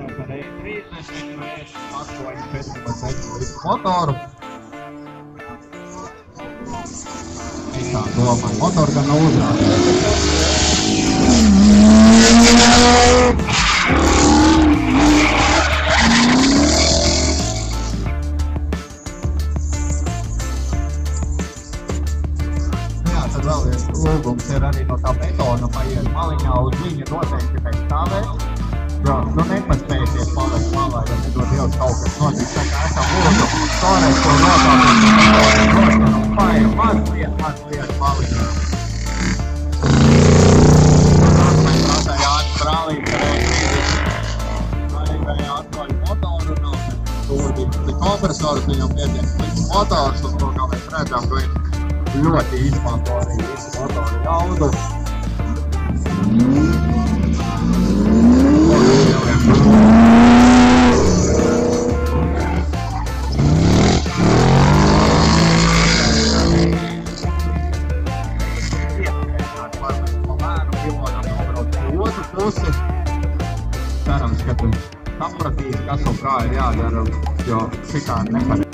par E30 vai 8,14 motoru. Es tā domāju, motoru gan nav uzrādīts. Tad vēl viens lūgums ir arī no tā betona paiet maliņā uz viņa noteikti nestāvēt. Jo, nepaspēsiet palikt malā, ja nedod Dievs kaut kas notiks. Tā kā esam lūdzu, toreiz to notāpīt un paiet mazliet maliņā. Mēs prasā Jānis Brālīts ar E30. Arī bija atkoļ motoru un tur bija kompresors, viņam pietiek līdz motors un to, kā mēs redzam, ka viņš ļoti izmanto arī visu motoru jaudu. Otru pusi. Cerams, ka tu sapratīs, kas un kā ir jādara, jo šitā nepareiz.